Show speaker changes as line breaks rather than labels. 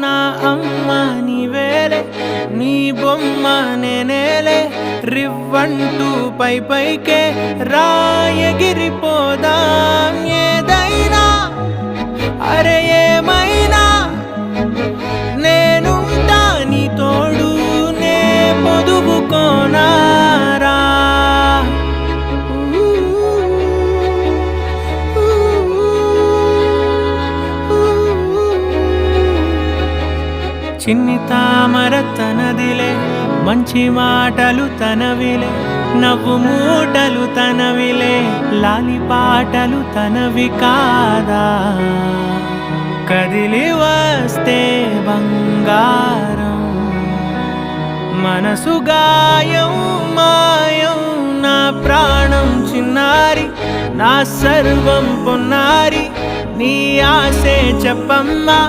నా అమ్మ నీవేలే, నీ బొమ్మ నేనేలే, రివ్వంటూ పైకే రాయగిరిపోదాం. ఏదైనా అరే ఏమైనా నేనుంటా నీ తోడు, నే పొదుపుకోనారా. చిన్ని తామర తనదిలే, మంచి మాటలు తనవిలే, నవ్వు మూటలు తనవిలే, లాలి పాటలు తనవి కాదా. కదిలి వస్తే బంగారం, మనసు గాయం మాయం, నా ప్రాణం చిన్నారి, నా సర్వం పొన్నారి, నీ ఆశే చెప్పమ్మా.